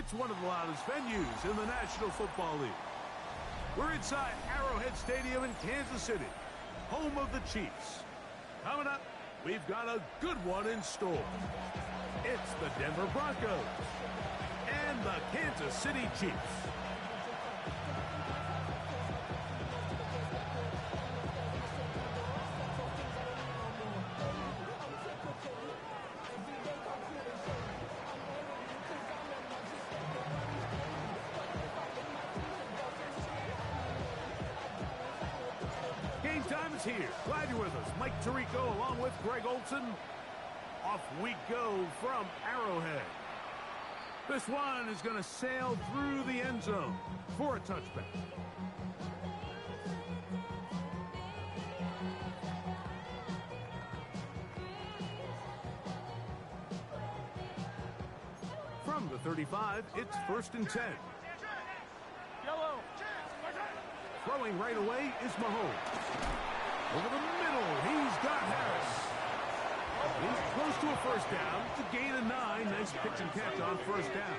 It's one of the loudest venues in the National Football League. We're inside Arrowhead Stadium in Kansas City, home of the Chiefs. Coming up, we've got a good one in store. It's the Denver Broncos and the Kansas City Chiefs. Game time is here. Glad you're with us. Mike Tirico along with Greg Olson. Off we go from Arrowhead. This one is going to sail through the end zone for a touchback. From the 35, it's 1st and 10. Yellow. Throwing right away is Mahomes. Over the middle, he's got Harris. He's close to a first down. It's a gain of 9. Nice pitch and catch on first down.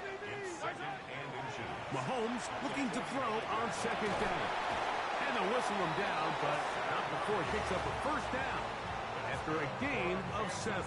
Mahomes looking to throw on 2nd down. And they'll whistle him down, but not before he picks up a first down after a gain of 7.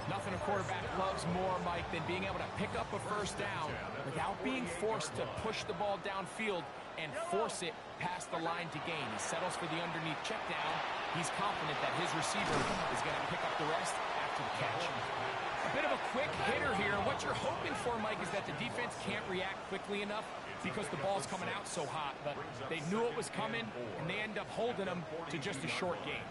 Nothing a quarterback loves more, Mike, than being able to pick up a first down without being forced to push the ball downfield and force it past the line to gain. He settles for the underneath check down. He's confident that his receiver is going to pick up the rest after the catch. A bit of a quick hitter here. What you're hoping for, Mike, is that the defense can't react quickly enough because the ball's coming out so hot. But they knew it was coming, and they end up holding them to just a short game.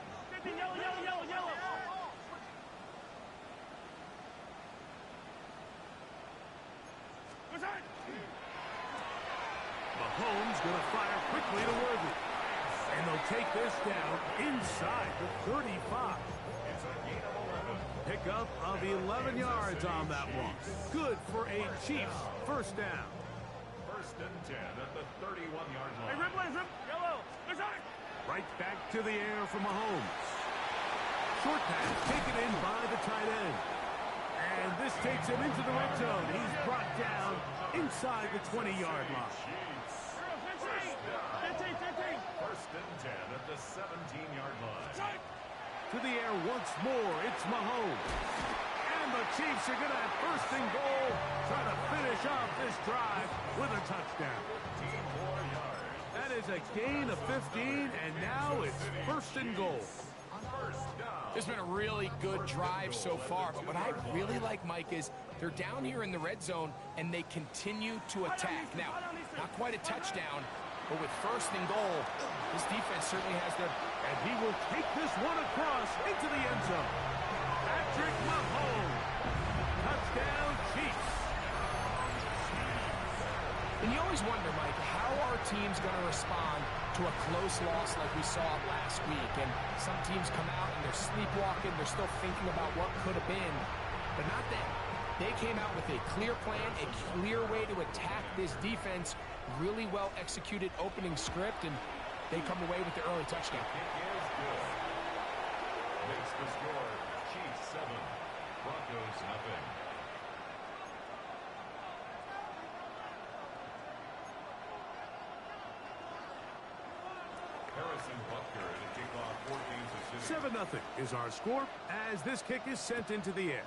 Mahomes going to fire quickly to Worthy. And they'll take this down inside the 35. Pickup of 11 yards on that one. Good for a Chiefs first down. 1st and 10 at the 31-yard line. Hey, yellow. Right back to the air for Mahomes. Short pass taken in by the tight end. And this takes him into the red zone. He's brought down inside the 20-yard line. 1st and 10 at the 17-yard line. To the air once more, it's Mahomes. And the Chiefs are going to have 1st and goal, try to finish off this drive with a touchdown. 15 more yards. That is a gain of 15, and now it's 1st and goal. This has been a really good drive so far, but what I really like, Mike, is they're down here in the red zone, and they continue to attack. Now, not quite a touchdown, but with 1st and goal, this defense certainly has their... And he will take this one across into the end zone. Patrick Mahomes. Touchdown, Chiefs. And you always wonder, Mike, how are teams going to respond to a close loss like we saw last week? And some teams come out and they're sleepwalking. They're still thinking about what could have been. But not them. They came out with a clear plan, a clear way to attack this defense. Really well executed opening script, and they come away with the early touchdown. It is good. Makes the score Chiefs 7, Broncos nothing. Harrison Butker to kick off 4 games of 7-0 is our score as this kick is sent into the air.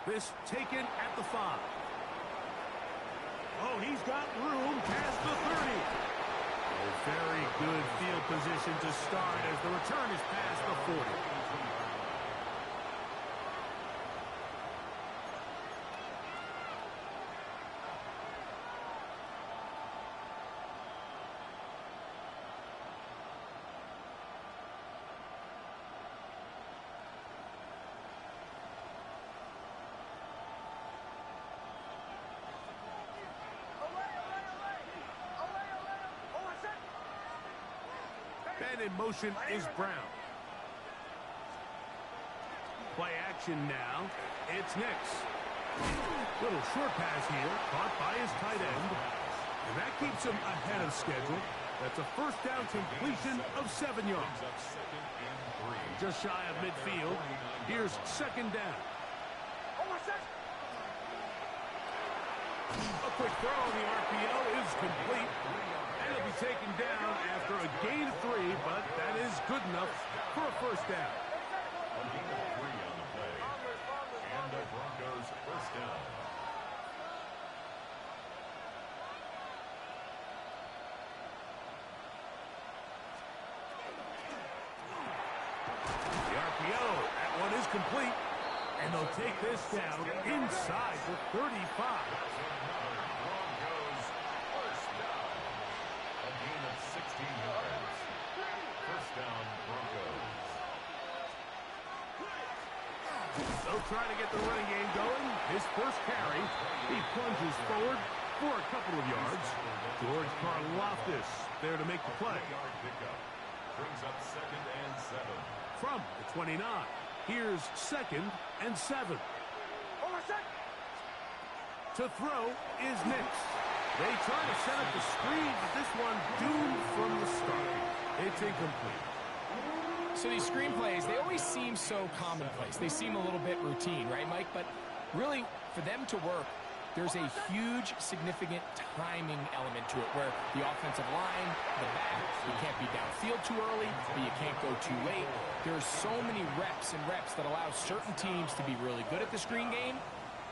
This taken at the 5. Oh, he's got room past the 30. A very good field position to start as the return is past the 40. And in motion is Brown. Play action now. It's Nix. Little short pass here, caught by his tight end. And that keeps him ahead of schedule. That's a first down completion of 7 yards. Just shy of midfield. Here's 2nd down. A quick throw on the RPO is complete. And it'll be taken down after a gain of 3, but that is good enough for a first down. A gain of 3 on the play. And the Broncos first down. The RPO, that one is complete. And they'll take this down inside the 35. Broncos first down. A gain of 16 yards. First down, Broncos. They'll try to get the running game going. His first carry, he plunges forward for a couple of yards. George Karlaftis there to make the play. 3-yard pickup. Brings up 2nd and 7. From the 29, here's 2nd and 7. To throw is next. They try to set up the screen, but this one doomed from the start. It's incomplete. So these screenplays, they always seem so commonplace. They seem a little bit routine, right, Mike? But really, for them to work, there's a huge, significant timing element to it where the offensive line, the back, you can't be downfield too early, but you can't go too late. There's so many reps and reps that allow certain teams to be really good at the screen game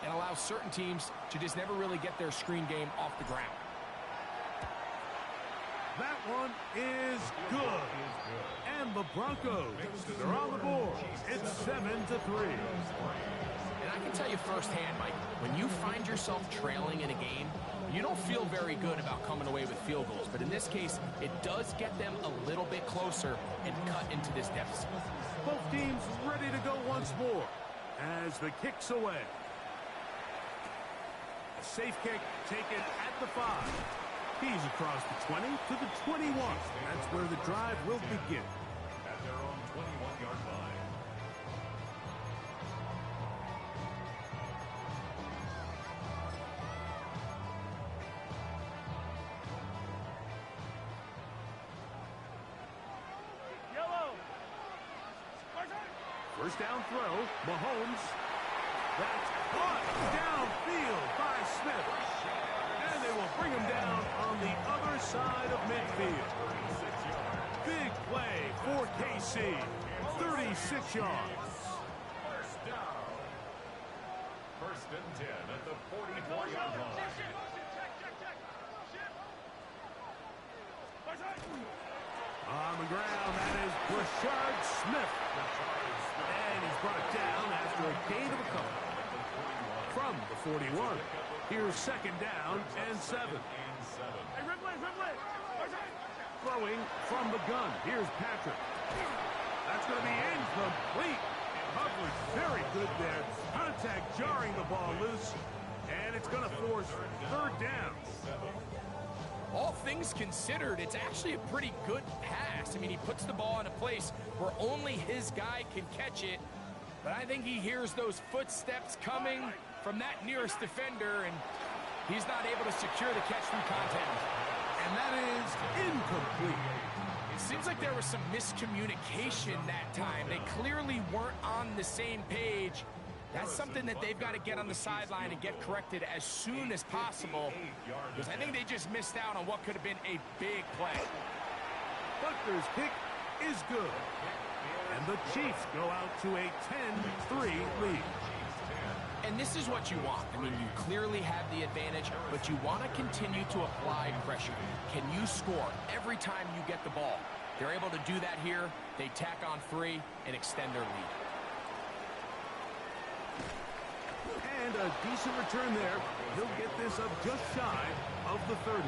and allow certain teams to just never really get their screen game off the ground. That one is good. And the Broncos, they're on the board. It's 7-3. And I can tell you firsthand, Mike, when you find yourself trailing in a game, you don't feel very good about coming away with field goals. But in this case, it does get them a little bit closer and cut into this deficit. Both teams ready to go once more as the kick's away. A safe kick taken at the 5. He's across the 20 to the 21. That's where the drive will begin. At their own 21-yard line. First down throw, Mahomes. That's caught downfield by Smith. And they will bring him down on the other side of midfield. Big play for KC. 36 yards. First down. First and 10 at the 44-yard line. On the ground, that is Rashard Smith. And he's brought down after a gain of a couple. From the 41, here's 2nd down and 7. Throwing from the gun, here's Patrick. That's going to be incomplete. Coverage very good there. Contact jarring the ball loose. And it's going to force 3rd down. All things considered, it's actually a pretty good pass. I mean, he puts the ball in a place where only his guy can catch it. But I think he hears those footsteps coming from that nearest defender, and he's not able to secure the catch through contact. And that is incomplete. It seems like there was some miscommunication that time. They clearly weren't on the same page. That's something that they've got to get on the sideline and get corrected as soon as possible, because I think they just missed out on what could have been a big play. Butler's kick is good. And the Chiefs go out to a 10-3 lead. And this is what you want. I mean, you clearly have the advantage, but you want to continue to apply pressure. Can you score every time you get the ball? They're able to do that here. They tack on 3 and extend their lead. And a decent return there. He'll get this up just shy of the 30.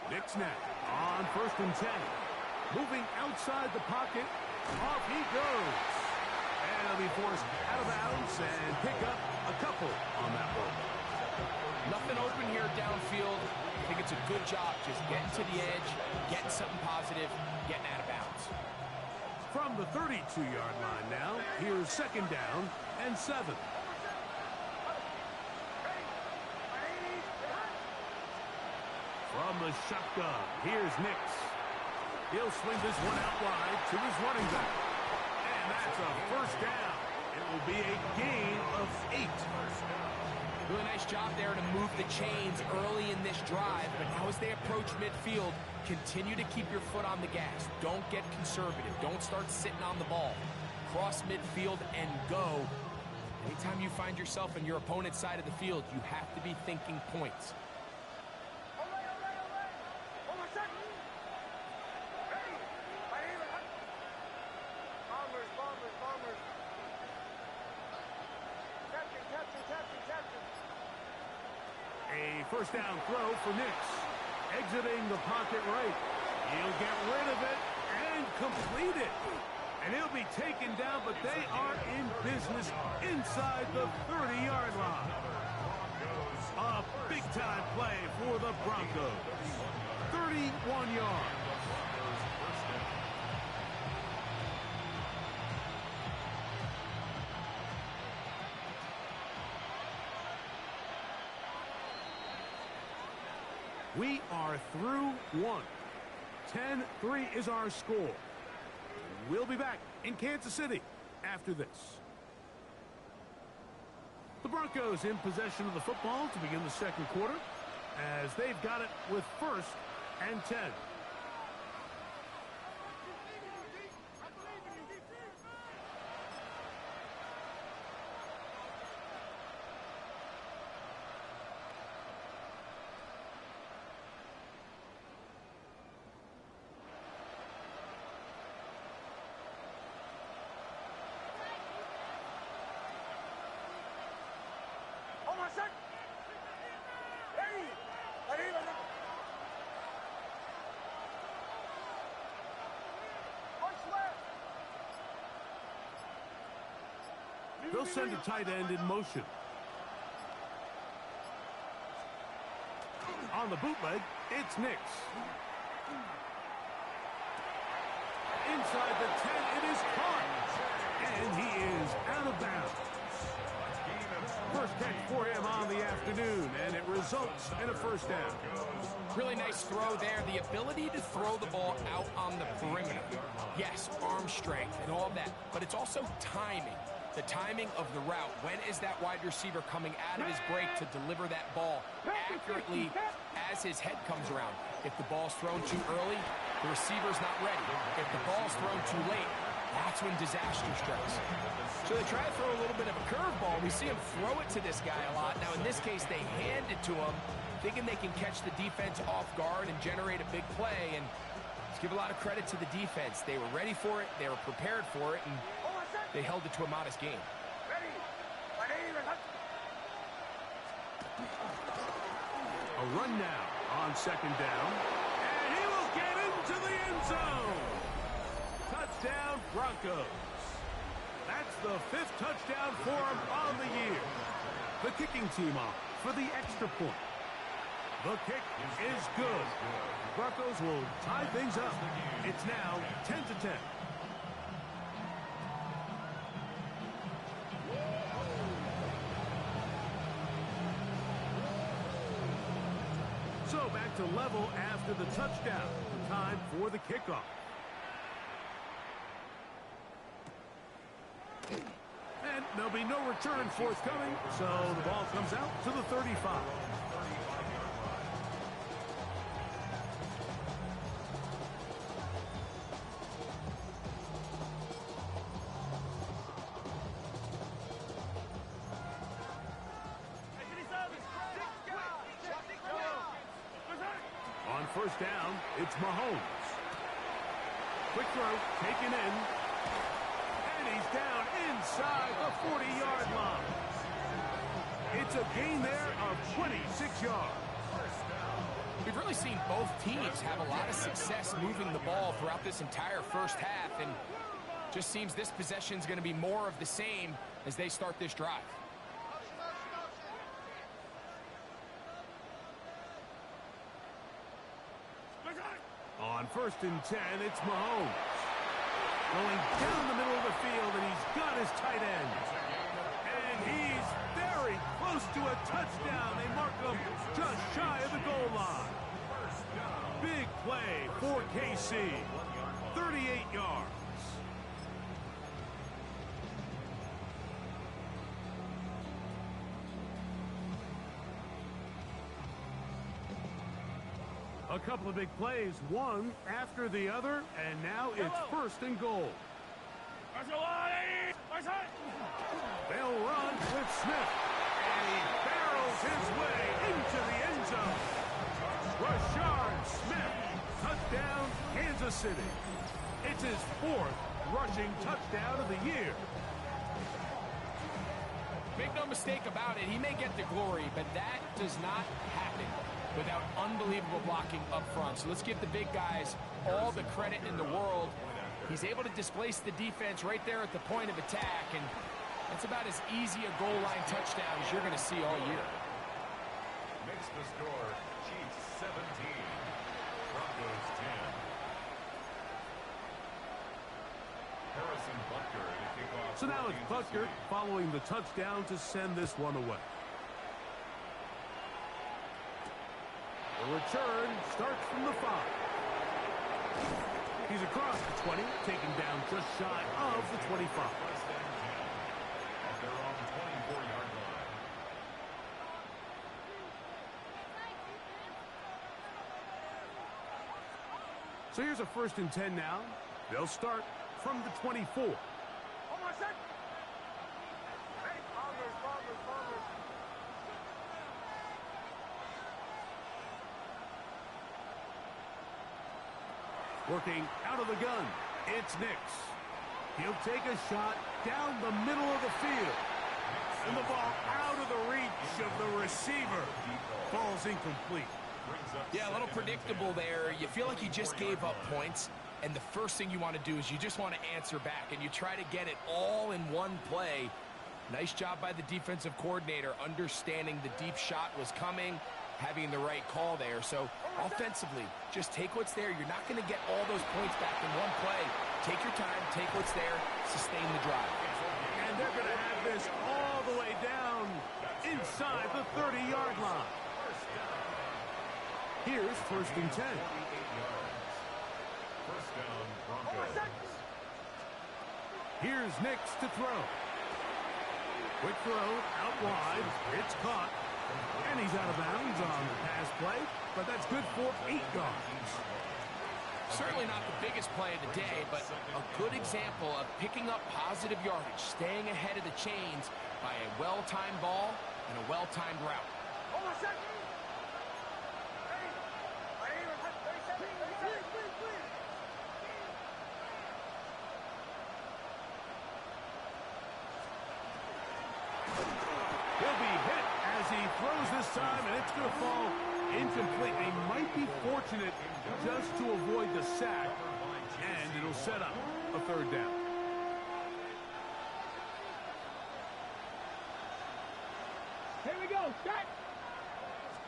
Nick snap on 1st and 10. Moving outside the pocket, off he goes. And he'll be forced out of bounds and pick up a couple on that one. Nothing open here downfield. I think it's a good job just getting to the edge, getting something positive, getting out of bounds. From the 32-yard line now, here's 2nd down and 7. From the shotgun, here's Nix. He'll swing this one out wide to his running back. And that's a 1st down. It will be a gain of 8. Really nice job there to move the chains early in this drive, but now as they approach midfield, continue to keep your foot on the gas. Don't get conservative. Don't start sitting on the ball. Cross midfield and go. Anytime you find yourself on your opponent's side of the field, you have to be thinking points. A 1st down throw for Nix. Exiting the pocket right. He'll get rid of it and complete it. And he'll be taken down, but they are in business inside the 30-yard line. A big-time play for the Broncos. 31 yards. We are through 1. 10-3 is our score. We'll be back in Kansas City after this. The Broncos in possession of the football to begin the 2nd quarter as they've got it with 1st and 10. They'll send a tight end in motion. On the bootleg, it's Nix. Inside the 10, it is caught. And he is out of bounds. 1st catch for him on the afternoon, and it results in a 1st down. Really nice throw there. The ability to throw the ball out on the perimeter. Yes, arm strength and all that, but it's also timing. The timing of the route. When is that wide receiver coming out of his break to deliver that ball accurately as his head comes around? If the ball's thrown too early, the receiver's not ready. If the ball's thrown too late, that's when disaster strikes. So they try to throw a little bit of a curveball. We see him throw it to this guy a lot. Now, in this case, they hand it to him, thinking they can catch the defense off guard and generate a big play. And let's give a lot of credit to the defense. They were ready for it. They were prepared for it. And they held it to a modest game. A run now on 2nd down. And he will get into the end zone. Touchdown, Broncos. That's the 5th touchdown for him on the year. The kicking team off for the extra point. The kick is good. Broncos will tie things up. It's now 10-10. So back to level after the touchdown. Time for the kickoff. And there'll be no return forthcoming, so the ball comes out to the 35. On 1st down, it's Mahomes. Quick throw, taken in. And he's down inside the 40-yard line. It's a gain there of 26 yards. We've really seen both teams have a lot of success moving the ball throughout this entire 1st half, and just seems this possession is going to be more of the same as they start this drive. On 1st and 10, it's Mahomes. Going down the middle of the field, and he's got his tight end. And he's very close to a touchdown. They mark him just shy of the goal line. Big play for KC. 38 yards. A couple of big plays, one after the other, and now it's 1st and goal. They'll run with Smith, and he barrels his way into the end zone. Rashard Smith, touchdown, Kansas City. It's his 4th rushing touchdown of the year. Make no mistake about it, he may get the glory, but that does not happen without unbelievable blocking up front. So let's give the big guys all the credit in the world. He's able to displace the defense right there at the point of attack, and that's about as easy a goal line touchdown as you're going to see all year. Makes the score Chiefs 17, Broncos 10. Harrison Butker to kick off. So now it's Butker following the touchdown to send this one away. The return starts from the 5. He's across the 20, taken down just shy of the 25. They're on the 24-yard line. So here's a 1st and 10 now. They'll start from the 24. Working out of the gun, it's Nix. He'll take a shot down the middle of the field. And the ball out of the reach of the receiver. Falls incomplete. Yeah, a little predictable there. You feel like you just gave up points, and the first thing you want to do is you just want to answer back, and you try to get it all in one play. Nice job by the defensive coordinator, understanding the deep shot was coming, having the right call there. So offensively, just take what's there. You're not going to get all those points back in one play. Take your time, take what's there, sustain the drive. And they're going to have this all the way down inside the 30-yard line. Here's 1st and 10. First down, Broncos. Here's Nix to throw. Quick throw out wide. It's caught. And he's out of bounds on the pass play, but that's good for 8 yards. Certainly not the biggest play of the day, but a good example of picking up positive yardage, staying ahead of the chains by a well-timed ball and a well-timed route. He'll be hit as he throws this time, and it's going to fall incomplete. They might be fortunate just to avoid the sack, and it'll set up a 3rd down. Here we go, set.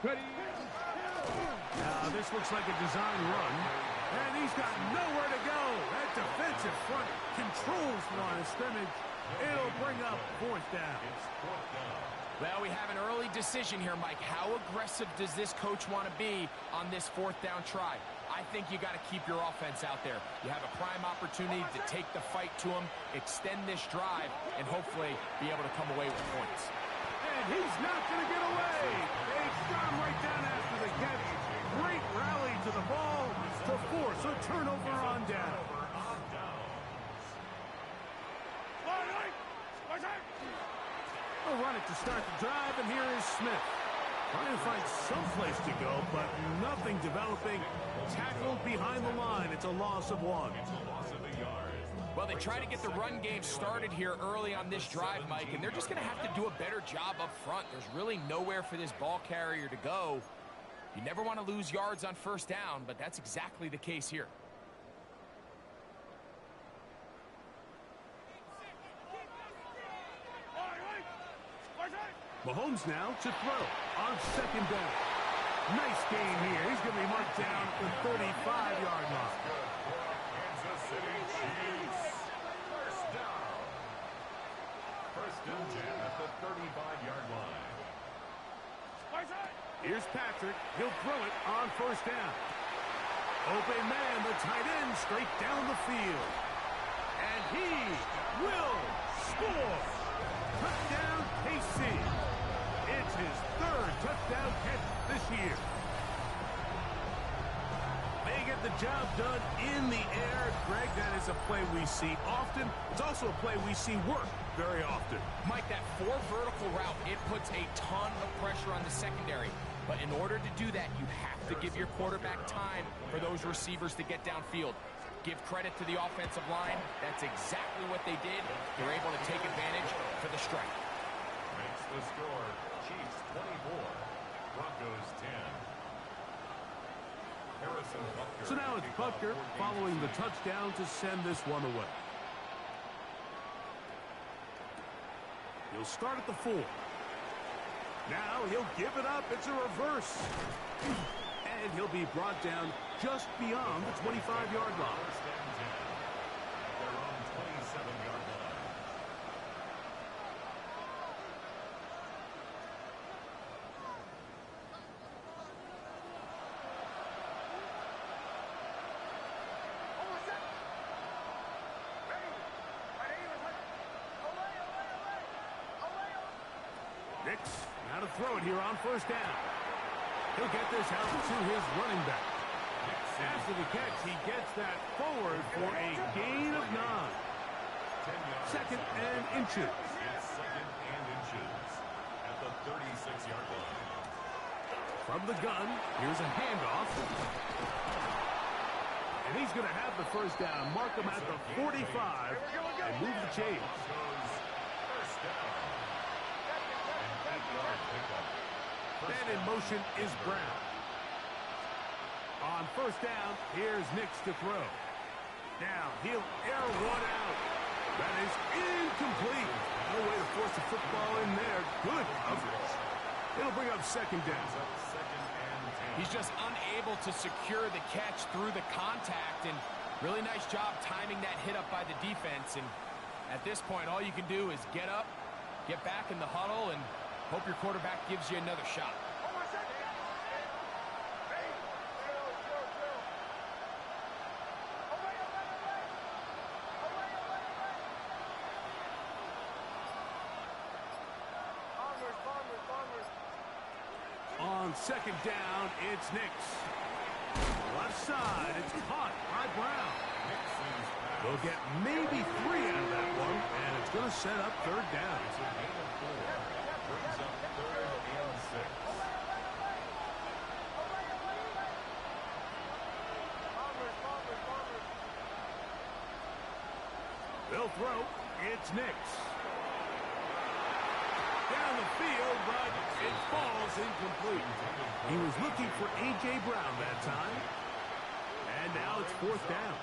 Ready. Now this looks like a design run, and he's got nowhere to go. That defensive front controls the line of scrimmage. It'll bring up 4th down. Well, we have an early decision here, Mike. How aggressive does this coach want to be on this 4th down try? I think you got to keep your offense out there. You have a prime opportunity to take the fight to him, extend this drive, and hopefully be able to come away with points. And he's not going to get away. They shot him right down after the catch. Great rally to the ball to force a turnover on down. They'll run it to start the drive, and here is Smith. Trying to find some place to go, but nothing developing. Tackled behind the line. It's a loss of 1. Well, they try to get the run game started here early on this drive, Mike, and they're just going to have to do a better job up front. There's really nowhere for this ball carrier to go. You never want to lose yards on 1st down, but that's exactly the case here. Mahomes now to throw on 2nd down. Nice game here. He's going to be marked down at the 35-yard line. 35-yard line. Here's Patrick. He'll throw it on first down. Open man, the tight end, straight down the field. And he will score. Touchdown, KC. It's his third touchdown catch this year. They get the job done in the air. Greg, that is a play we see often. It's also a play we see work very often. Mike, that 4 vertical route, it puts a ton of pressure on the secondary. But in order to do that, you have to give your quarterback time for those receivers to get downfield. Give credit to the offensive line. That's exactly what they did. They're able to take advantage for the strike. Makes the score. Chiefs 24, Broncos 10. Harrison Butker. So now it's Butker following the touchdown to send this one away. He'll start at the 4. Now he'll give it up. It's a reverse. And he'll be brought down just beyond the 25-yard line. First and 10. Their own 27-yard line. Nix, now to throw it here on first down. He'll get this out to his running back. After the catch, he gets that forward for a gain of 9. 10 yards. Second and inches. It's second and inches at the 36-yard line. From the gun, here's a handoff. And he's going to have the first down. Mark him at the 45 and move the chains. Broncos first down. And 8-yard pickup. Then in motion is Brown. On first down, here's Nix to throw. Now he'll air one out. That is incomplete. No way to force the football in there. Good coverage. It'll bring up second down. Second and 10. He's just unable to secure the catch through the contact, and really nice job timing that hit up by the defense. And at this point, all you can do is get up, get back in the huddle, and hope your quarterback gives you another shot. On second down, it's Nix. Left side, it's caught by Brown. They'll get maybe 3 out of that one, and it's going to set up third down. It's a gain of 4. Brings up third and 6. They'll throw. It's Nix. Down the field, but it falls incomplete. He was looking for A.J. Brown that time. And now it's fourth down.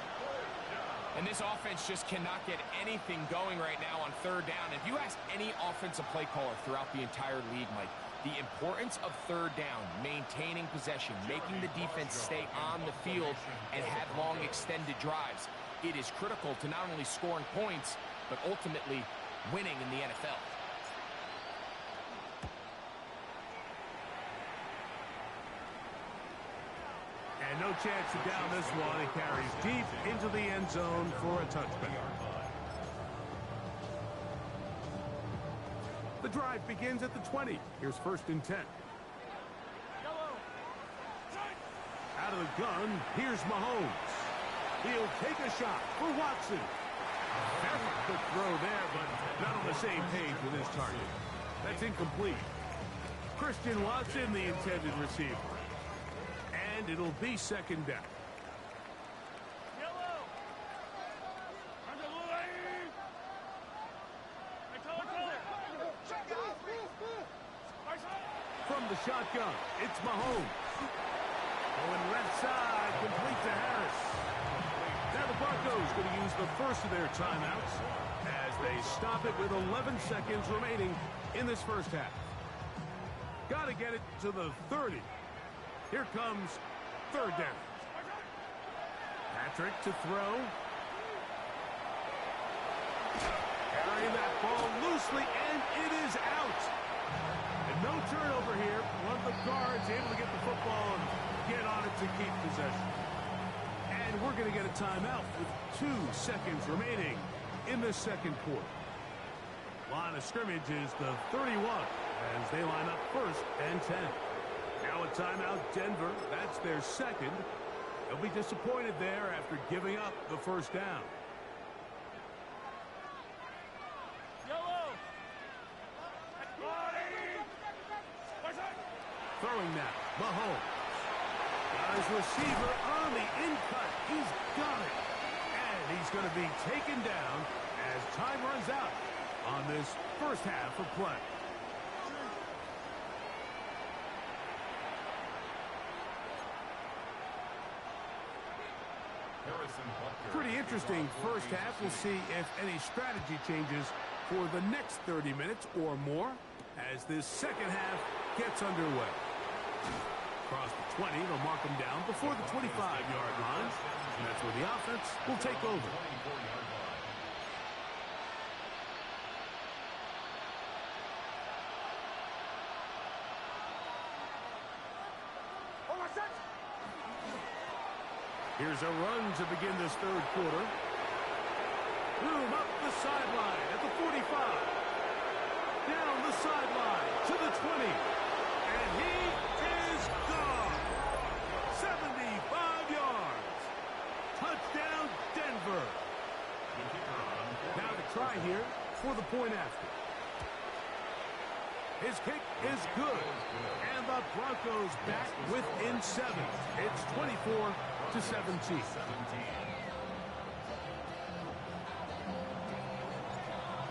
And this offense just cannot get anything going right now on third down. If you ask any offensive play caller throughout the entire league, Mike, the importance of third down, maintaining possession, making the defense stay on the field and have long extended drives, it is critical to not only scoring points, but ultimately winning in the NFL. And no chance to down this one. It carries deep into the end zone for a touchback. The drive begins at the 20. Here's first and 10. Out of the gun, here's Mahomes. He'll take a shot for Watson. That's a good throw there, but not on the same page with his target. That's incomplete. Christian Watson, the intended receiver. And it'll be second down. From the shotgun, it's Mahomes. Going left side, complete to Harris. Now the Broncos going to use the first of their timeouts as they stop it with 11 seconds remaining in this first half. Got to get it to the 30. Here comes third down. Patrick to throw. Carrying that ball loosely, and it is out. And no turnover here. One of the guards able to get the football and get on it to keep possession. And we're going to get a timeout with 2 seconds remaining in the second quarter. Line of scrimmage is the 31 as they line up 1st and 10. Now a timeout, Denver. That's their second. They'll be disappointed there after giving up the first down. Throwing now, Mahomes. Got his receiver on the in-cut. He's got it. And he's going to be taken down as time runs out on this first half of play. Pretty interesting first half. We'll see if any strategy changes for the next 30 minutes or more as this second half gets underway. Across the 20, they'll mark them down before the 25-yard line. And that's where the offense will take over. Here's a run to begin this third quarter. Room up the sideline at the 45. Down the sideline to the 20. And he is gone. 75 yards. Touchdown, Denver. Now to try here for the point after. His kick is good. And the Broncos back within 7. It's 24-17.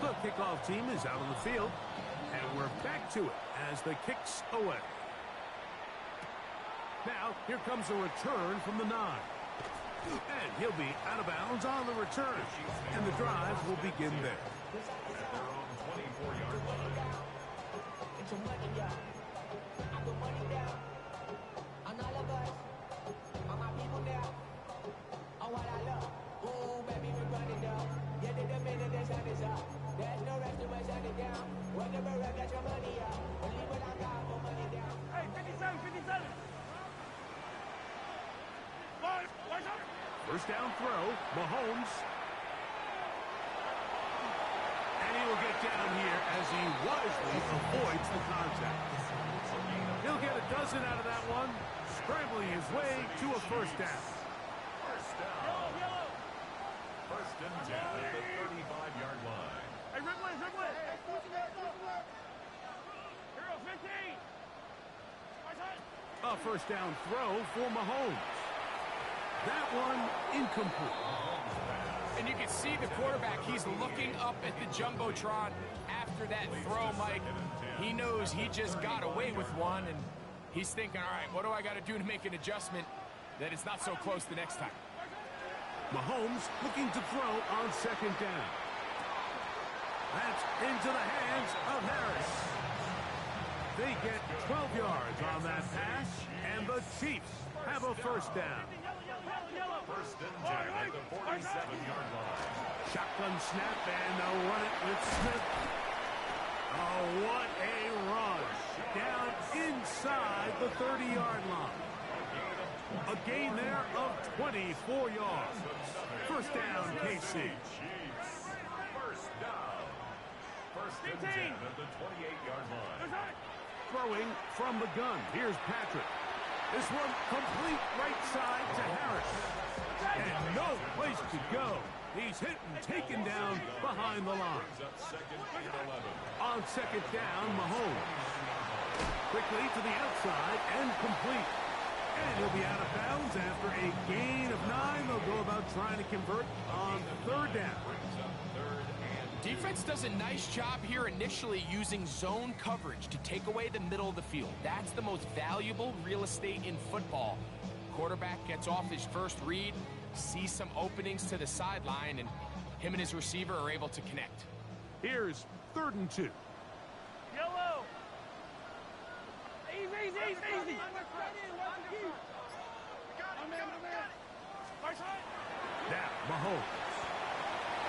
The kickoff team is out on the field. And we're back to it as the kick's away. Now, here comes a return from the 9. And he'll be out of bounds on the return. And the drive will begin there. At their own 24-yard line. First down throw, Mahomes. And he will get down here as he wisely avoids the contact. He'll get a dozen out of that one, scrambling his way to a first down. First down. First and 10 at the 35-yard line. Hey, Ripley! Hero 15! A first down throw for Mahomes. That one incomplete. And you can see the quarterback, he's looking up at the Jumbotron after that throw, Mike. He knows he just got away with one, and he's thinking, all right, what do I got to do to make an adjustment that it's not so close the next time? Mahomes looking to throw on second down. That's into the hands of Harris. They get 12 yards on that pass, and the Chiefs have a first down. First and 10 at the 47-yard line. Shotgun snap, and they'll run it with Smith. Oh, what a run. Down inside the 30-yard line. A gain there of 24 yards. First down, KC. First down. First and 10 at the 28-yard line. Throwing from the gun. Here's Patrick. This one complete right side to Harris. And no place to go. He's hit and taken down behind the line. On second down, Mahomes. Quickly to the outside and complete. And he'll be out of bounds after a gain of 9. They'll go about trying to convert on third down. Defense does a nice job here initially using zone coverage to take away the middle of the field. That's the most valuable real estate in football. Quarterback gets off his first read, sees some openings to the sideline, and him and his receiver are able to connect. Here's 3rd and 2. Yellow! Easy! Now, Mahomes.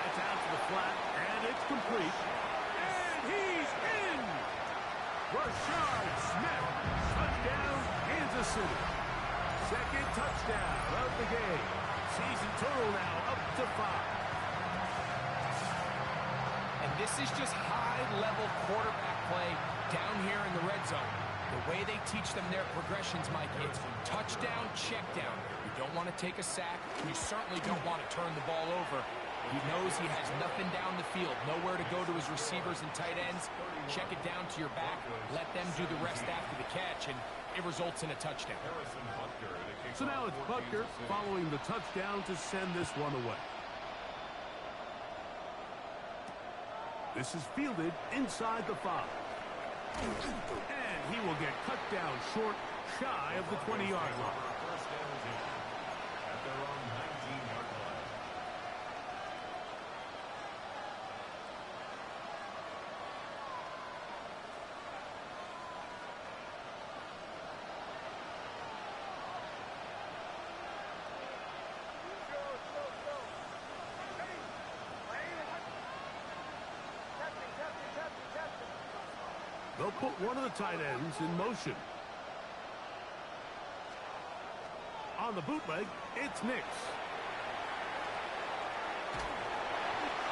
It's out to the flat, and it's complete. And he's in! Rashard Smith, touchdown, Kansas City. Second touchdown of the game. Season total now up to 5. And this is just high-level quarterback play down here in the red zone. The way they teach them their progressions, Mike, it's touchdown, check down. You don't want to take a sack. You certainly don't want to turn the ball over. He knows he has nothing down the field, nowhere to go to his receivers and tight ends. Check it down to your back. Let them do the rest after the catch, and it results in a touchdown. So now it's Butker following the touchdown to send this one away. This is fielded inside the 5. And he will get cut down short, shy of the 20-yard line. First down is in at their own 19-yard line. They'll put one of the tight ends in motion. On the bootleg, it's Nix.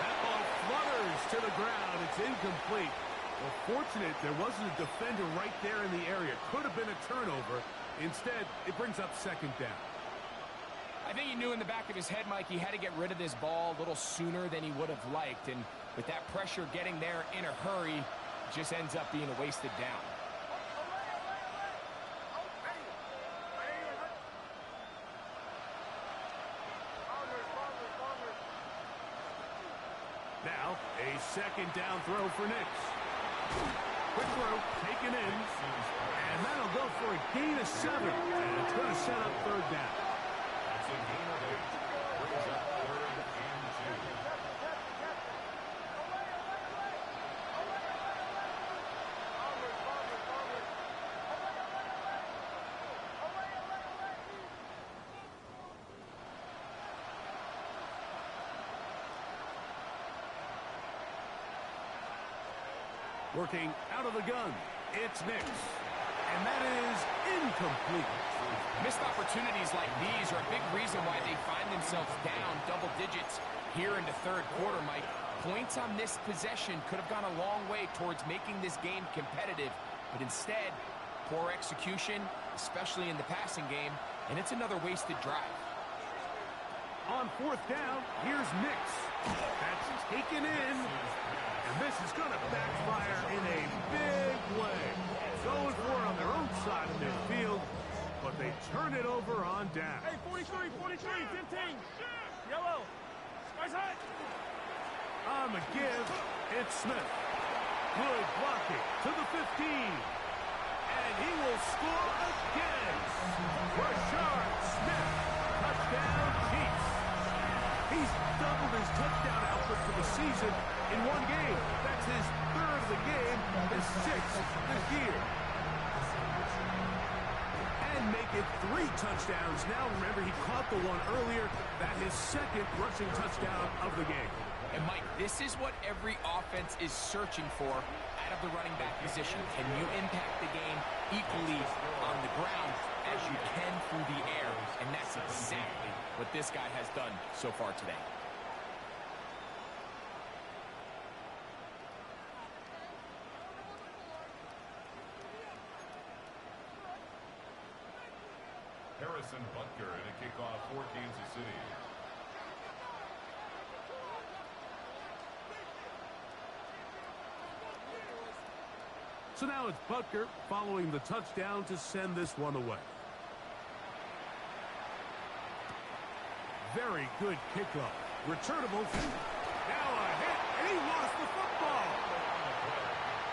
That ball flutters to the ground. It's incomplete. Well, fortunate there wasn't a defender right there in the area. Could have been a turnover. Instead, it brings up second down. I think he knew in the back of his head, Mike, he had to get rid of this ball a little sooner than he would have liked. And with that pressure getting there in a hurry, it just ends up being a wasted down. Now, a second down throw for Nix. Quick throw, taken in. And that'll go for a gain of 7. And it's going to set up third down. It's a gain of 8. Brings up 3rd and 2. Working out of the gun, it's Nix. And that is incomplete. Missed opportunities like these are a big reason why they find themselves down double digits here in the third quarter, Mike. Points on this possession could have gone a long way towards making this game competitive, but instead, poor execution, especially in the passing game, and it's another wasted drive. On fourth down, here's Nix. That's taken in. And this is going to backfire in a big way. Going for it on their own side of midfield, but they turn it over on down. Hey, 43, 43, 15. Yellow. Sky's high. On the give, it's Smith. Good blocking to the 15. And he will score again. Rashard Smith. Touchdown, Chiefs. He's doubled his touchdown output for the season in one game. That's his 3rd of the game, his 6th this year. And make it 3 touchdowns now. Remember, he caught the one earlier. That his 2nd rushing touchdown of the game. And, Mike, this is what every offense is searching for out of the running back position. Can you impact the game equally on the ground as you can through the air? And that's exactly what this guy has done so far today. Harrison Butker in a kickoff for Kansas City. So now it's Butker following the touchdown to send this one away. Very good kickoff. Returnable. Now a hit, and he lost the football.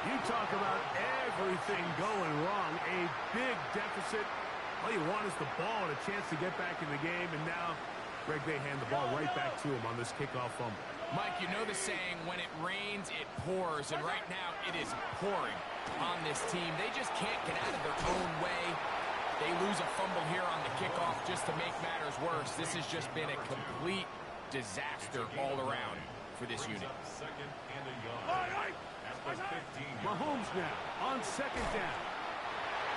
You talk about everything going wrong. A big deficit. All you want is the ball and a chance to get back in the game, and now Greg, they hand the ball right back to him on this kickoff fumble. Mike, you know the saying, when it rains, it pours, and right now it is pouring on this team. They just can't get out of their own way. They lose a fumble here on the kickoff just to make matters worse. This has just been a complete disaster all around for this unit. Second and a yard. At the 15. Mahomes now on second down.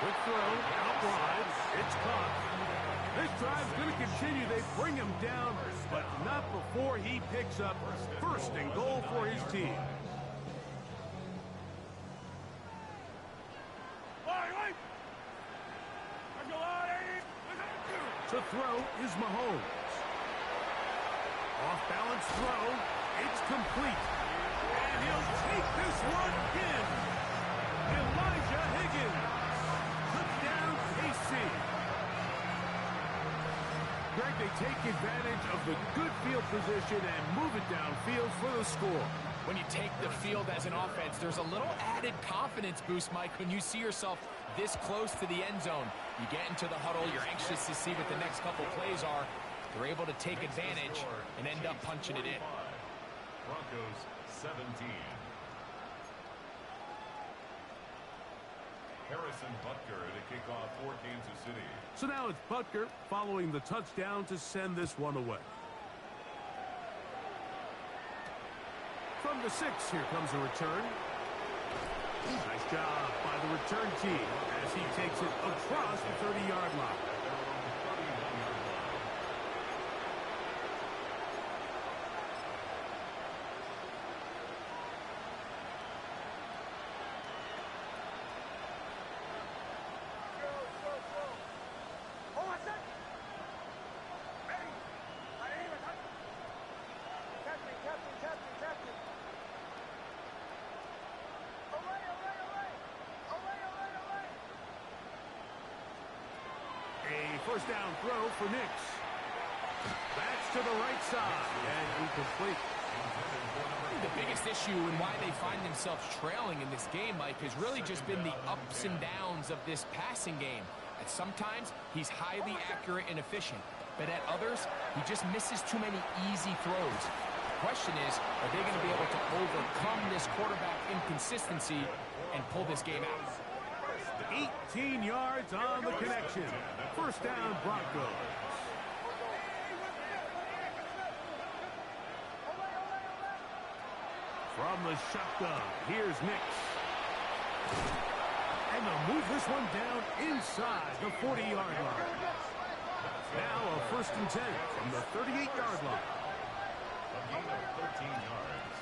Quick throw, out wide. It's caught. This drive's going to continue. They bring him down, but not before he picks up first and goal for his team. To throw is Mahomes. Off-balance throw. It's complete. And he'll take this one in. Elijah Higgins. Touchdown, KC. Greg, they take advantage of the good field position and move it downfield for the score. When you take the field as an offense, there's a little added confidence boost, Mike, when you see yourself this close to the end zone. You get into the huddle, you're anxious to see what the next couple plays are. They're able to take advantage and end up punching it in. Broncos 17. Harrison Butker to kick off for Kansas City. So now it's Butker following the touchdown to send this one away. From the 6, here comes a return. Nice job by the return team as he takes it across the 30-yard line. First down throw for Nix. That's to the right side and incomplete. The biggest issue and why they find themselves trailing in this game, Mike, has really just been the ups and downs of this passing game. At sometimes, he's highly accurate and efficient, but at others, he just misses too many easy throws. The question is, are they going to be able to overcome this quarterback inconsistency and pull this game out? 18 yards on the connection. First down, Broncos. From the shotgun, here's Nix. And they'll move this one down inside the 40-yard line. Now a first and 10 from the 38-yard line. A gain of 13 yards.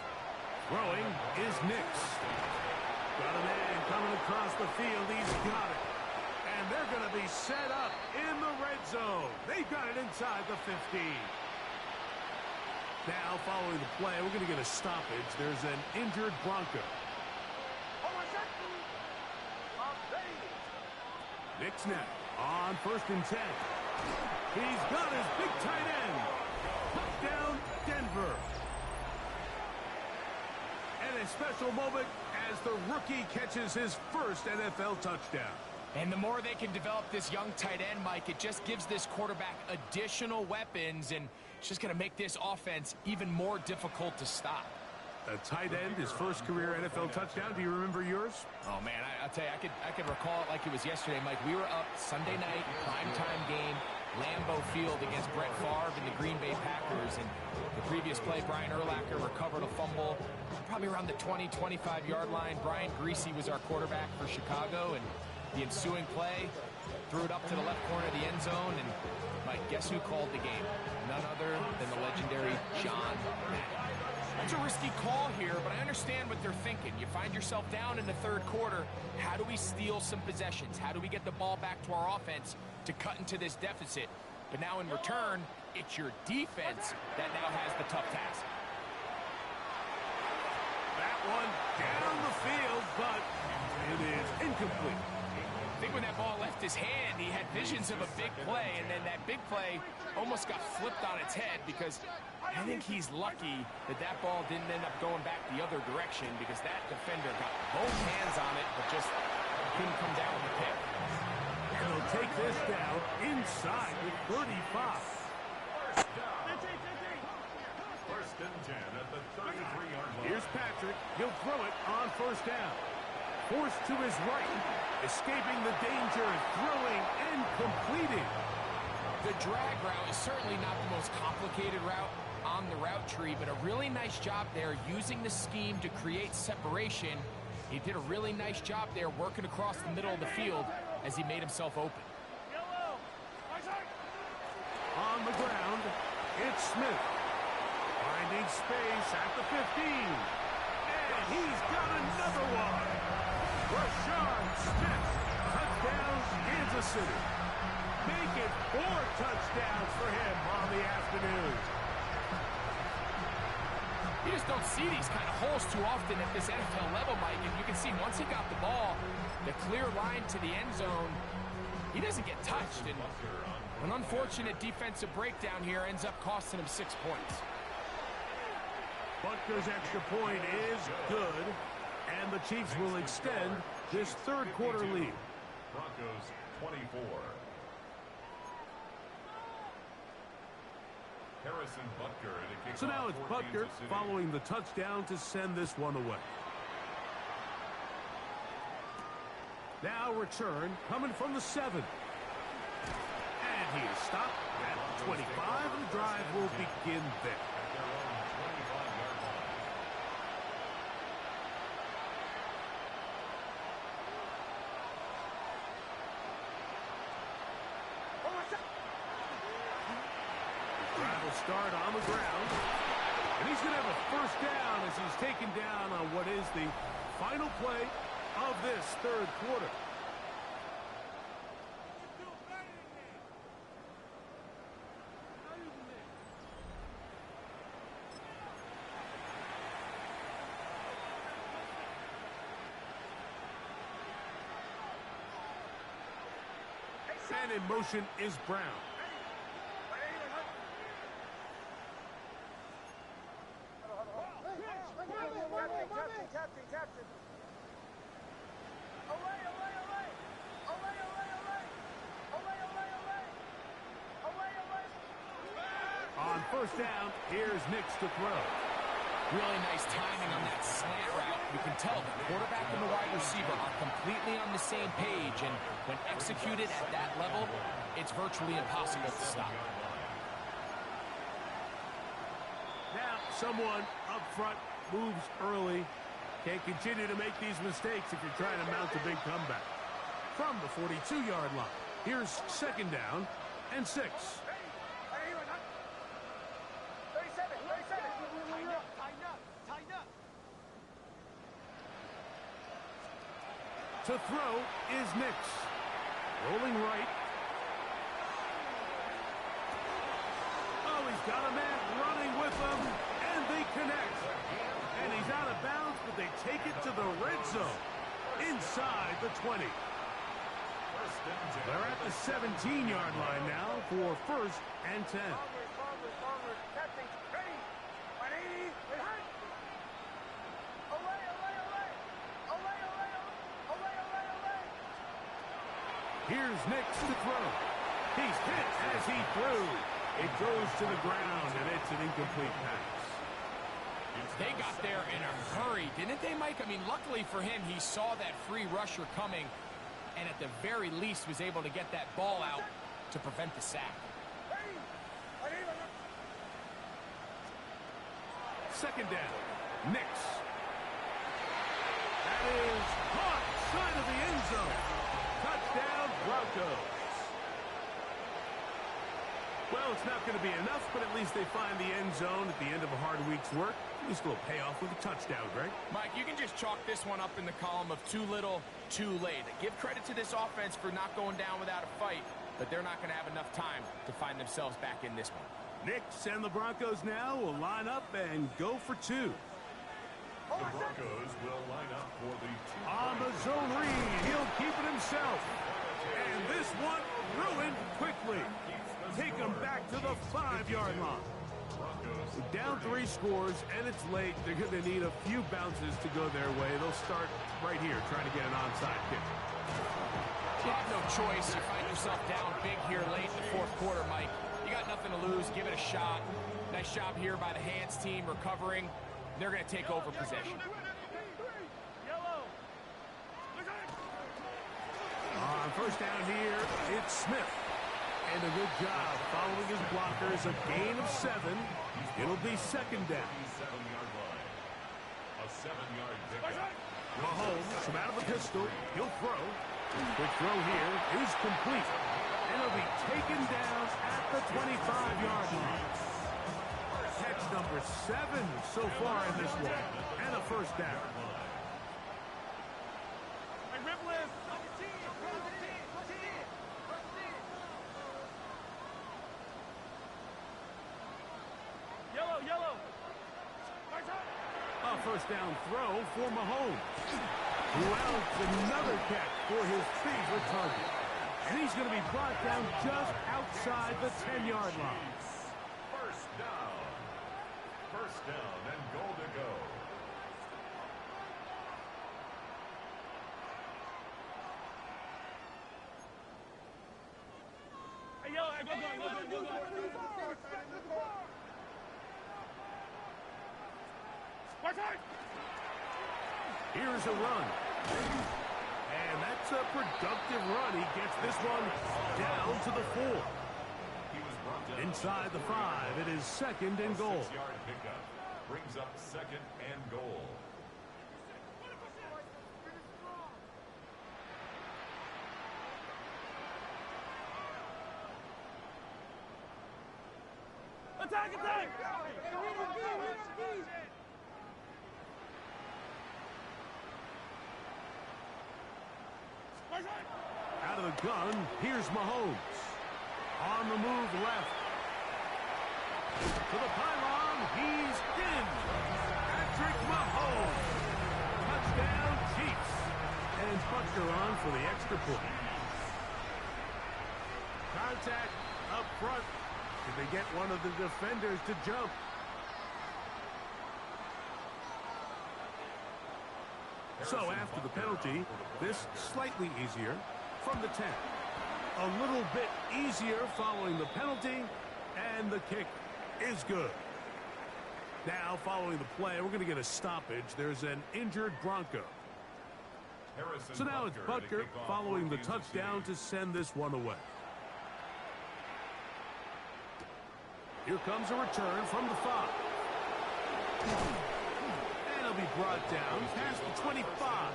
Throwing is Nix. Got a man coming across the field. He's got it. And they're going to be set up in the red zone. They've got it inside the 15. Now, following the play, we're going to get a stoppage. There's an injured Bronco. Nix now on first and 10. He's got his big tight end. Touchdown, Denver. And a special moment as the rookie catches his first NFL touchdown. And the more they can develop this young tight end, Mike, it just gives this quarterback additional weapons, and it's just going to make this offense even more difficult to stop. A tight end, his first career NFL touchdown. Do you remember yours? Oh, man, I'll tell you, I could recall it like it was yesterday, Mike. We were up Sunday night, primetime game, Lambeau Field against Brett Favre and the Green Bay Packers. And the previous play, Brian Urlacher recovered a fumble probably around the 20, 25-yard line. Brian Greasy was our quarterback for Chicago, and the ensuing play threw it up to the left corner of the end zone. And, Mike, guess who called the game? None other than the legendary John Madden. That's a risky call here, but I understand what they're thinking. You find yourself down in the third quarter. How do we steal some possessions? How do we get the ball back to our offense to cut into this deficit? But now in return, it's your defense that now has the tough task. That one down the field, but it is incomplete. I think when that ball left his hand, he had visions of a big play, and then that big play almost got flipped on its head because I think he's lucky that that ball didn't end up going back the other direction because that defender got both hands on it but just couldn't come down with the pick. And they'll take this down inside the 35. First and 10 at the 33-yard line. Here's Patrick. He'll throw it on first down. Forced to his right, escaping the danger, throwing and completing. The drag route is certainly not the most complicated route on the route tree, but a really nice job there using the scheme to create separation. He did a really nice job there working across the middle of the field as he made himself open. On the ground, it's Smith. Finding space at the 15. And he's got another one. Rashard Smith. Touchdown, Kansas City. Make it 4 touchdowns for him on the afternoon. You just don't see these kind of holes too often at this NFL level, Mike. And you can see once he got the ball, the clear line to the end zone, he doesn't get touched. And an unfortunate defensive breakdown here ends up costing him 6 points. Butker's extra point is good, and the Chiefs will extend this third quarter lead. Broncos 24. Harrison Butker to kick So now off it's for Butker Kansas City. following the touchdown to send this one away. Now return coming from the 7. And he is stopped at 25, and the drive will begin there. At their own 25-yard line. Drive will start on the ground. And he's going to have a first down as he's taken down on what is the final play of this third quarter. And in motion is Brown. Captain. On first down, here's Nix to throw. Really nice timing on that slant route. You can tell the quarterback and the wide receiver are completely on the same page, and when executed at that level, it's virtually impossible to stop. Now, someone up front moves early. Can't continue to make these mistakes if you're trying to mount a big comeback. From the 42-yard line, here's second down and 6. To throw is Nix. Rolling right. Oh, he's got a man running with him, and they connect. And he's out of bounds, but they take it to the red zone inside the 20. They're at the 17-yard line now for first and 10. Here's Nix to throw. He's hit as he threw. It goes to the ground, and it's an incomplete pass. They got there in a hurry, didn't they, Mike? I mean, luckily for him, he saw that free rusher coming, and at the very least was able to get that ball out to prevent the sack. Second down. Nix. That is caught side of the end zone. Touchdown, Broncos. Well, it's not going to be enough, but at least they find the end zone at the end of a hard week's work. At least it'll pay off with a touchdown, Greg. Mike, you can just chalk this one up in the column of too little, too late. Give credit to this offense for not going down without a fight, but they're not going to have enough time to find themselves back in this one. Nix and the Broncos now will line up and go for 2. The Broncos will line up for the 2. On the zone read, he'll keep it himself. And this one ruined quickly. Take them back to the 5-yard line. Down 3 scores, and it's late. They're going to need a few bounces to go their way. They'll start right here trying to get an onside kick. You have no choice. You find yourself down big here late in the fourth quarter, Mike. You got nothing to lose. Give it a shot. Nice job here by the hands team recovering. They're going to take over possession. On first down here, it's Smith. And a good job following his blockers. A gain of 7. It'll be second down. 7-yard line. A 7-yard pickup. Mahomes from out of the pistol. He'll throw. Quick throw here is complete. And it'll be taken down at the 25-yard line. Catch number 7 so far in this one. And a first down. Yellow. A first down throw for Mahomes. Who else? Another catch for his favorite target. And he's going to be brought down just outside the 10-yard line. First down. First down and goal to go. Hey, Yellow, go. Here's a run. And that's a productive run. He gets this one down to the 4. He was brought down Inside the 5, it is second and goal. 6-yard pickup. Brings up second and goal. Attack! Out of the gun, here's Mahomes. On the move left. To the pylon, he's in. Patrick Mahomes. Touchdown, Chiefs. And Butker on for the extra point. Contact up front. Did they get one of the defenders to jump? So after the penalty, this slightly easier from the 10. A little bit easier following the penalty, and the kick is good. Now, following the play, we're going to get a stoppage. There's an injured Bronco. So now it's Butker following the touchdown to send this one away. Here comes a return from the 5. And he'll be brought down past the 25.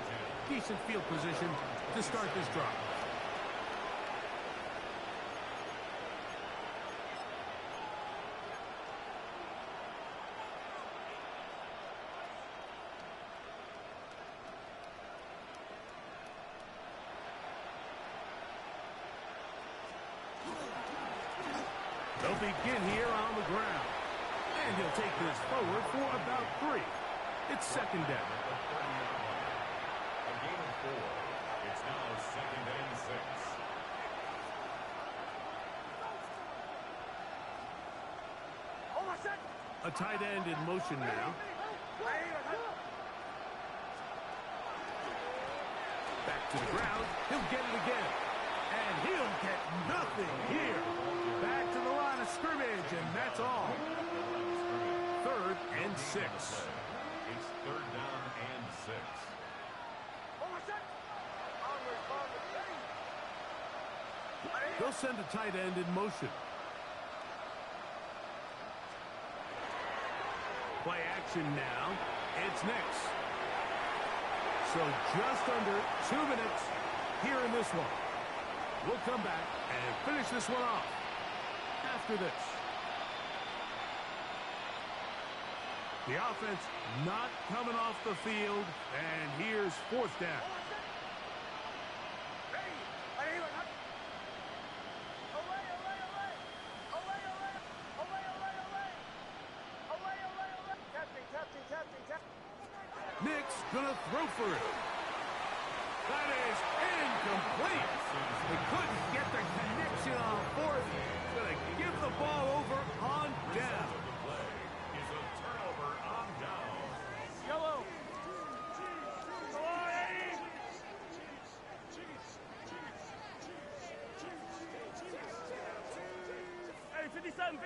Decent field position to start this drive. They'll begin here on the ground. And he'll take this forward for about 3. It's second down. A gain of 4. It's now second and 6. A tight end in motion now. Back to the ground. He'll get it again. And he'll get nothing here. Back to the line of scrimmage, and that's all. Third and 6. It's third down and 6. They'll send a tight end in motion. Play action now. It's next. So just under 2 minutes here in this one. We'll come back and finish this one off after this. The offense not coming off the field, and here's fourth down. Nick's gonna throw for it. That is incomplete. They couldn't get the connection on fourth. Gonna give the ball over on down. Is a turnover on down. Yellow. Hey, 57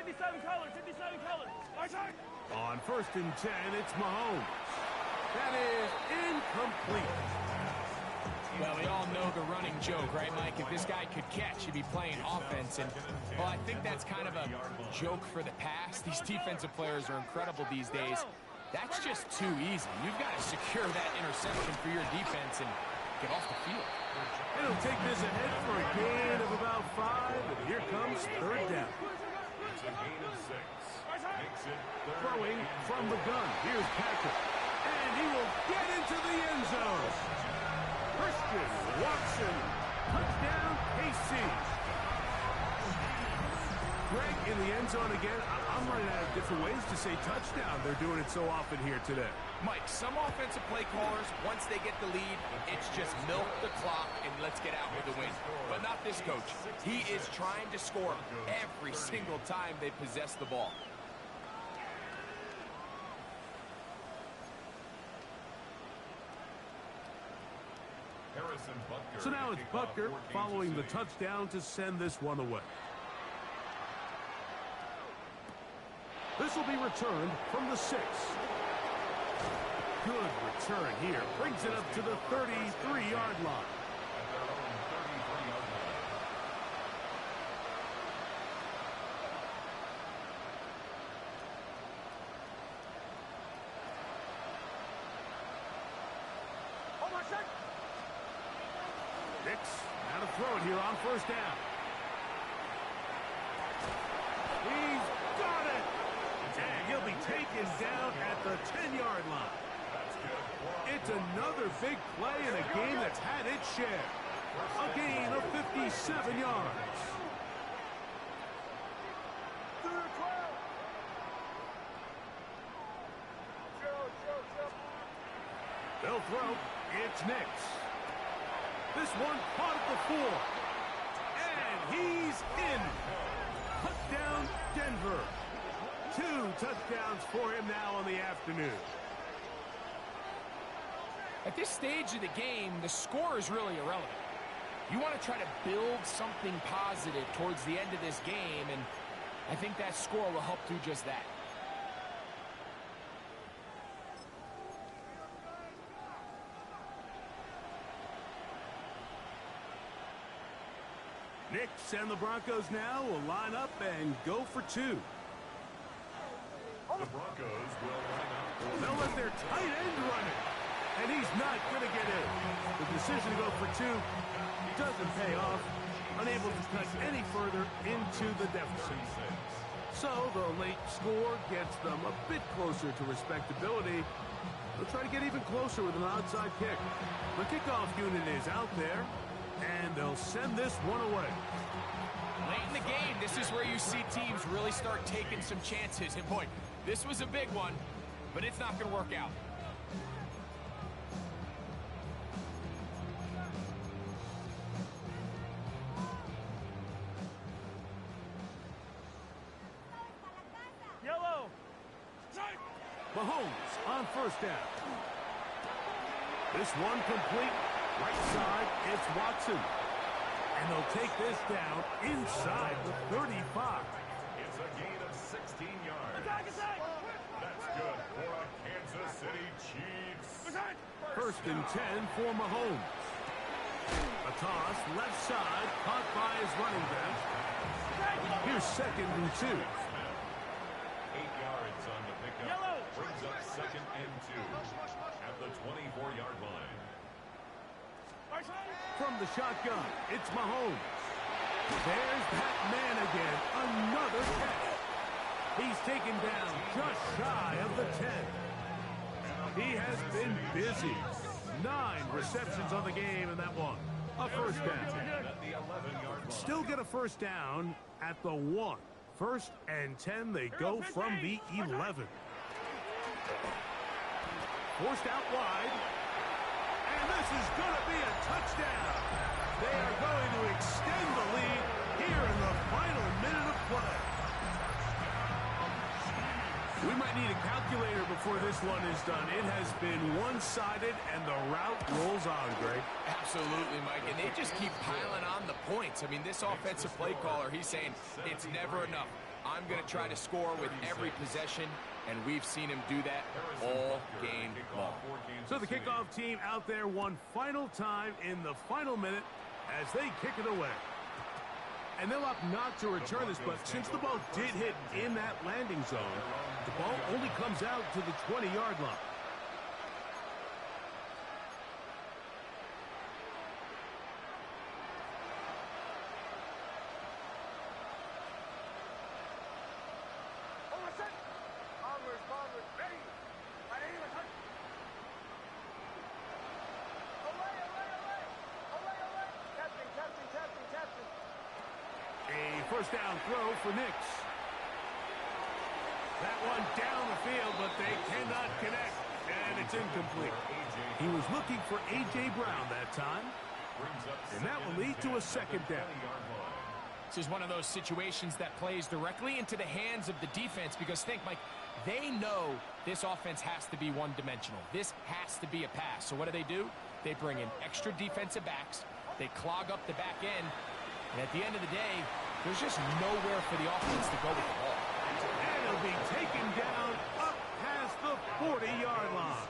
color. My side. On first and 10, it's Mahomes. That is incomplete. Well, we all know the running joke, right, Mike? If this guy could catch, he'd be playing offense. And, well, I think that's kind of a joke for the past. These defensive players are incredible these days. That's just too easy. You've got to secure that interception for your defense and get off the field. It'll take this ahead for a gain of about 5, and here comes third down. It's a gain of 6. Makes it Throwing from the gun. Here's Patrick. And he will get into the end zone. Christian Watson. Touchdown, KC. Greg in the end zone again. I'm running out of different ways to say touchdown. They're doing it so often here today. Mike, some offensive play callers, once they get the lead, it's just milk the clock and let's get out with the win. But not this coach. He is trying to score every single time they possess the ball. So now it's Butker following the touchdown to send this one away. This will be returned from the 6. Good return here. Brings it up to the 33-yard line. Nix, now to throw it here on first down. He's got it! And he'll be taken down at the 10-yard line. It's another big play in a game that's had its share. A gain of 57 yards. They'll throw. It's Nix. This one caught at the 4. And he's in. Touchdown, Denver. 2 touchdowns for him now on the afternoon. At this stage of the game, the score is really irrelevant. You want to try to build something positive towards the end of this game, and I think that score will help do just that. Nix and the Broncos now will line up and go for 2. The Broncos will line up. They'll let their tight end run it. And he's not going to get in. The decision to go for 2 doesn't pay off. Unable to cut any further into the deficit. So the late score gets them a bit closer to respectability. They'll try to get even closer with an onside kick. The kickoff unit is out there, and they'll send this one away. Late in the game, this is where you see teams really start taking some chances. And boy, this was a big one, but it's not going to work out. Mahomes on first down. This one complete. Right side, it's Watson. And they'll take this down inside the 35. It's a gain of 16 yards. That's good for a Kansas City Chiefs. First and 10 for Mahomes. A toss, left side, caught by his running back. Here's second and 2. 8 yards on the pickup. Brings up second and 2 at the 24-yard line. From the shotgun, it's Mahomes. There's that man again. Another catch. He's taken down just shy of the 10. He has been busy. 9 receptions on the game in that one. A first down. At the 11-yard line. Still get a first down at the 1. First and 10, they go from the 11. Forced out wide. And this is going to be a touchdown. They are going to extend the lead here in the final minute of play. We might need a calculator before this one is done. It has been one-sided, and the route rolls on, Greg. Absolutely, Mike. And they just keep piling on the points. I mean, this offensive play caller, he's saying it's never enough. I'm going to try to score with every possession, and we've seen him do that all game long. So the kickoff team out there one final time in the final minute as they kick it away. And they'll opt not to return this, but since the ball did hit in that landing zone, the ball only comes out to the 20-yard line. First down throw for Nix. That one down the field, but they cannot connect, and it's incomplete. He was looking for A.J. Brown that time, and that will lead to a second down. This is one of those situations that plays directly into the hands of the defense because think, Mike, they know this offense has to be one-dimensional. This has to be a pass. So what do? They bring in extra defensive backs. They clog up the back end. And at the end of the day, there's just nowhere for the offense to go with the ball. And it'll be taken down up past the 40-yard line.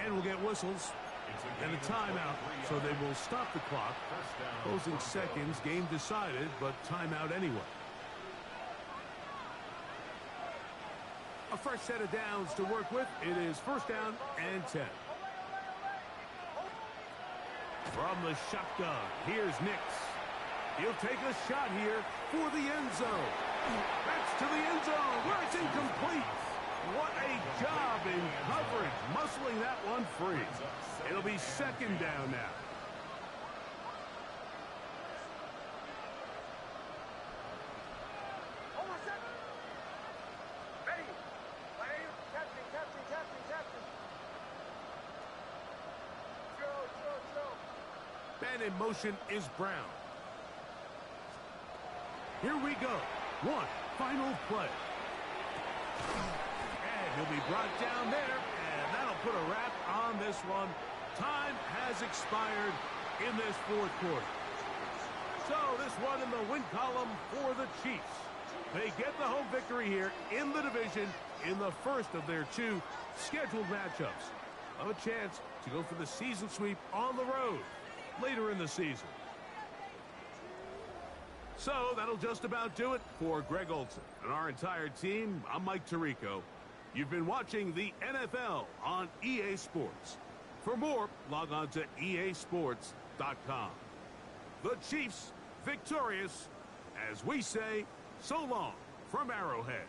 And we'll get whistles and a timeout, so they will stop the clock. Closing seconds, game decided, but timeout anyway. A fresh set of downs to work with. It is first down and 10. From the shotgun, here's Nix. He'll take a shot here for the end zone. That's to the end zone where it's incomplete. What a job in coverage, muscling that one free. It'll be second down now. And in motion is Brown. Here we go. One final play. And he'll be brought down there, and that'll put a wrap on this one. Time has expired in this fourth quarter. So this one in the win column for the Chiefs. They get the home victory here in the division in the first of their two scheduled matchups. Have a chance to go for the season sweep on the road later in the season. So that'll just about do it for Greg Olson and our entire team. I'm Mike Tirico. You've been watching the NFL on EA Sports. For more, log on to easports.com. The Chiefs victorious, as we say, so long from Arrowhead.